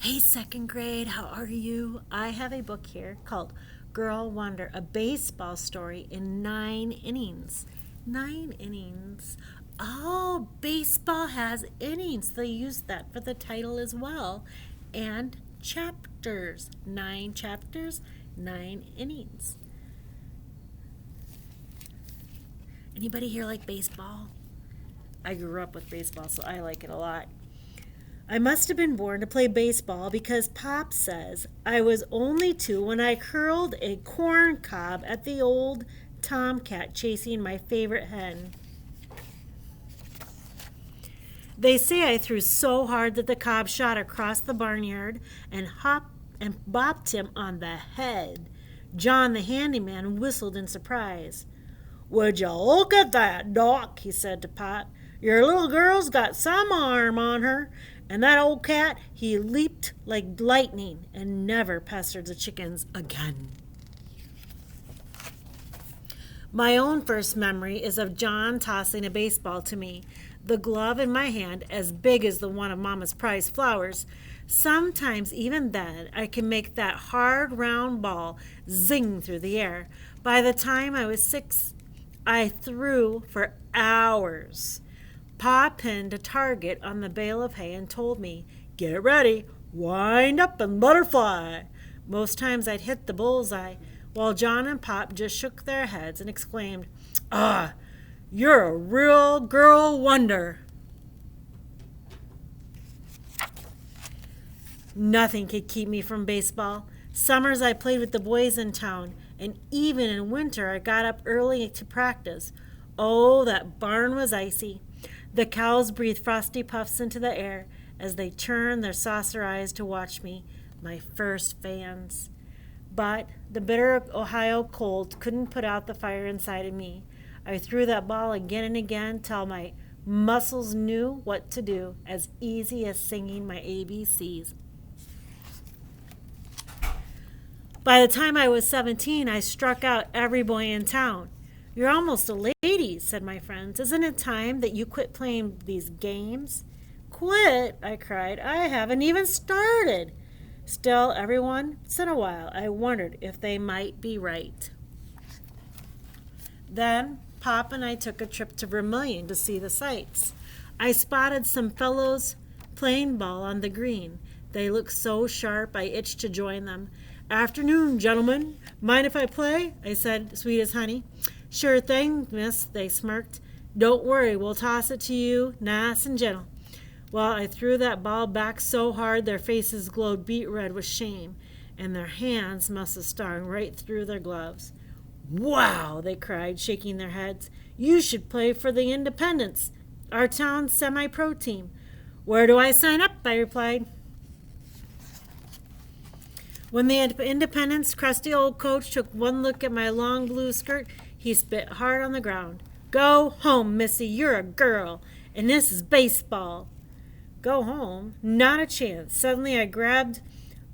Hey, second grade, how are you? I have a book here called Girl Wonder, a baseball story in 9 innings. 9 innings. Oh, baseball has innings. They use that for the title as well. And chapters. 9 chapters, 9 innings. Anybody here like baseball? I grew up with baseball, so I like it a lot. I must have been born to play baseball because Pop says I was only 2 when I curled a corn cob at the old tomcat chasing my favorite hen. They say I threw so hard that the cob shot across the barnyard and bopped him on the head. John the handyman whistled in surprise. "Would you look at that, Doc?" he said to Pop. "Your little girl's got some arm on her. And that old cat, he leaped like lightning and never pestered the chickens again." My own first memory is of John tossing a baseball to me, the glove in my hand as big as the one of Mama's prize flowers. Sometimes even then I can make that hard round ball zing through the air. By the time I was 6, I threw for hours. Pa pinned a target on the bale of hay and told me, "Get ready, wind up and let her fly." Most times I'd hit the bullseye, while John and Pop just shook their heads and exclaimed, "Ah, you're a real girl wonder." Nothing could keep me from baseball. Summers I played with the boys in town, and even in winter I got up early to practice. Oh, that barn was icy. The cows breathed frosty puffs into the air as they turned their saucer eyes to watch me, my first fans. But the bitter Ohio cold couldn't put out the fire inside of me. I threw that ball again and again till my muscles knew what to do, as easy as singing my ABCs. By the time I was 17, I struck out every boy in town. "You're almost a lady," said my friends. "Isn't it time that you quit playing these games?" "Quit?" I cried. "I haven't even started." Still, every once in a while, I wondered if they might be right. Then Pop and I took a trip to Vermilion to see the sights. I spotted some fellows playing ball on the green. They looked so sharp I itched to join them. "Afternoon, gentlemen. Mind if I play?" I said, sweet as honey. "Sure thing, miss," they smirked. "Don't worry, we'll toss it to you nice and gentle." Well, I threw that ball back so hard their faces glowed beet red with shame, and their hands must have stung right through their gloves. "Wow!" they cried, shaking their heads. "You should play for the Independents, our town's semi-pro team." "Where do I sign up?" I replied. When the Independents' crusty old coach took one look at my long blue skirt, he spit hard on the ground. "Go home, missy, you're a girl, and this is baseball." Go home? Not a chance. Suddenly I grabbed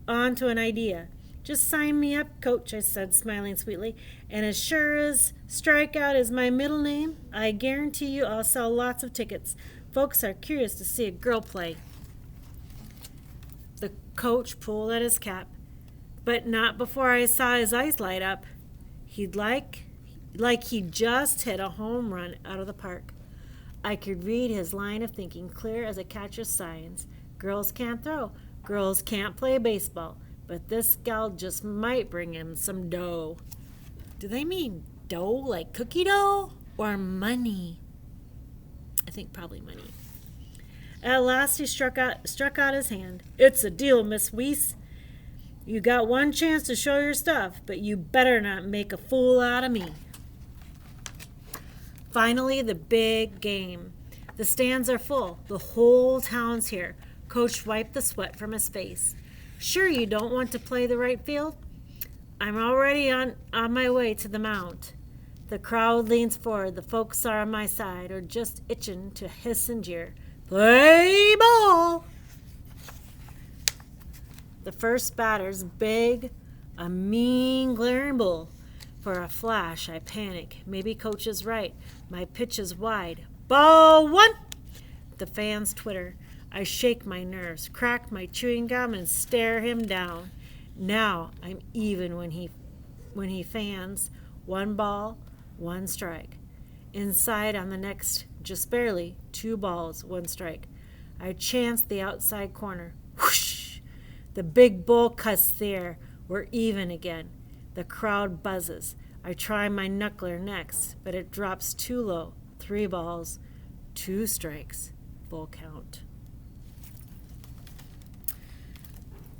onto an idea. "Just sign me up, coach," I said, smiling sweetly, "and as sure as Strikeout is my middle name, I guarantee you I'll sell lots of tickets. Folks are curious to see a girl play." The coach pulled at his cap, but not before I saw his eyes light up. He'd like he'd just hit a home run out of the park. I could read his line of thinking clear as a catcher's signs. Girls can't throw. Girls can't play baseball. But this gal just might bring him some dough. Do they mean dough like cookie dough? Or money? I think probably money. At last he struck out his hand. "It's a deal, Miss Weiss. You got one chance to show your stuff, but you better not make a fool out of me." Finally, the big game. The stands are full. The whole town's here. Coach wiped the sweat from his face. "Sure you don't want to play the right field?" "I'm already on my way to the mound." The crowd leans forward. The folks are on my side, or just itching to hiss and jeer. "Play ball!" The first batter's big, a mean glaring bull. For a flash, I panic. Maybe coach is right. My pitch is wide. "Ball 1!" The fans twitter. I shake my nerves, crack my chewing gum, and stare him down. Now I'm even when he fans. 1 ball, 1 strike. Inside on the next, just barely, 2 balls, 1 strike. I chance the outside corner. Whoosh! The big bull cuts the air. We're even again. The crowd buzzes. I try my knuckler next, but it drops too low. 3 balls, 2 strikes. Full count.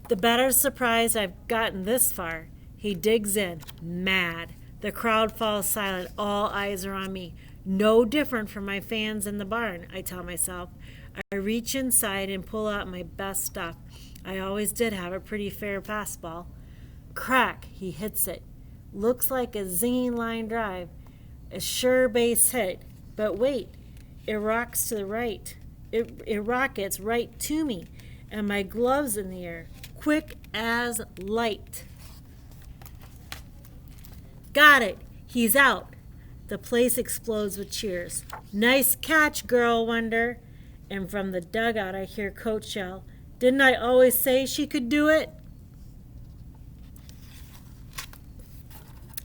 The better surprise I've gotten this far. He digs in, mad. The crowd falls silent. All eyes are on me. No different from my fans in the barn, I tell myself. I reach inside and pull out my best stuff. I always did have a pretty fair fastball. Crack, he hits it. Looks like a zinging line drive. A sure base hit. But wait, it rocks to the right. It rockets right to me, and my gloves in the air, quick as light. Got it! He's out! The place explodes with cheers. Nice catch, Girl Wonder! And from the dugout I hear Coach yell, didn't I always say she could do it?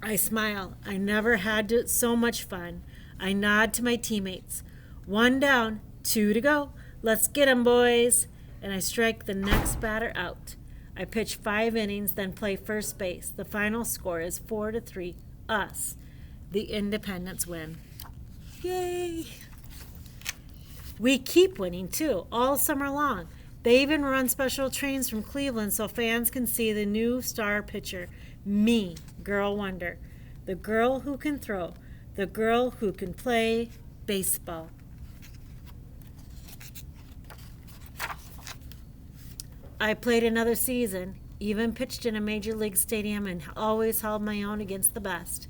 I smile. I never had so much fun. I nod to my teammates. 1 down, 2 to go. Let's get 'em, boys. And I strike the next batter out. I pitch 5 innings, then play first base. The final score is 4-3. Us. The Independents win. Yay! We keep winning, too, all summer long. They even run special trains from Cleveland so fans can see the new star pitcher, me, Girl Wonder, the girl who can throw, the girl who can play baseball. I played another season, even pitched in a major league stadium, and always held my own against the best.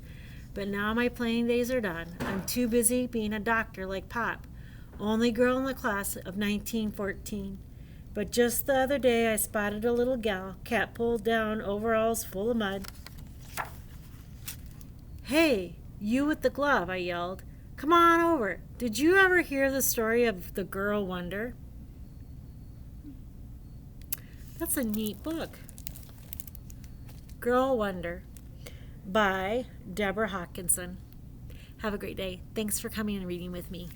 But now my playing days are done. I'm too busy being a doctor like Pop. Only girl in the class of 1914. But just the other day I spotted a little gal, cat pulled down, overalls full of mud. Hey, you with the glove, I yelled. Come on over. Did you ever hear the story of the Girl Wonder? That's a neat book. Girl Wonder by Deborah Hopkinson. Have a great day. Thanks for coming and reading with me.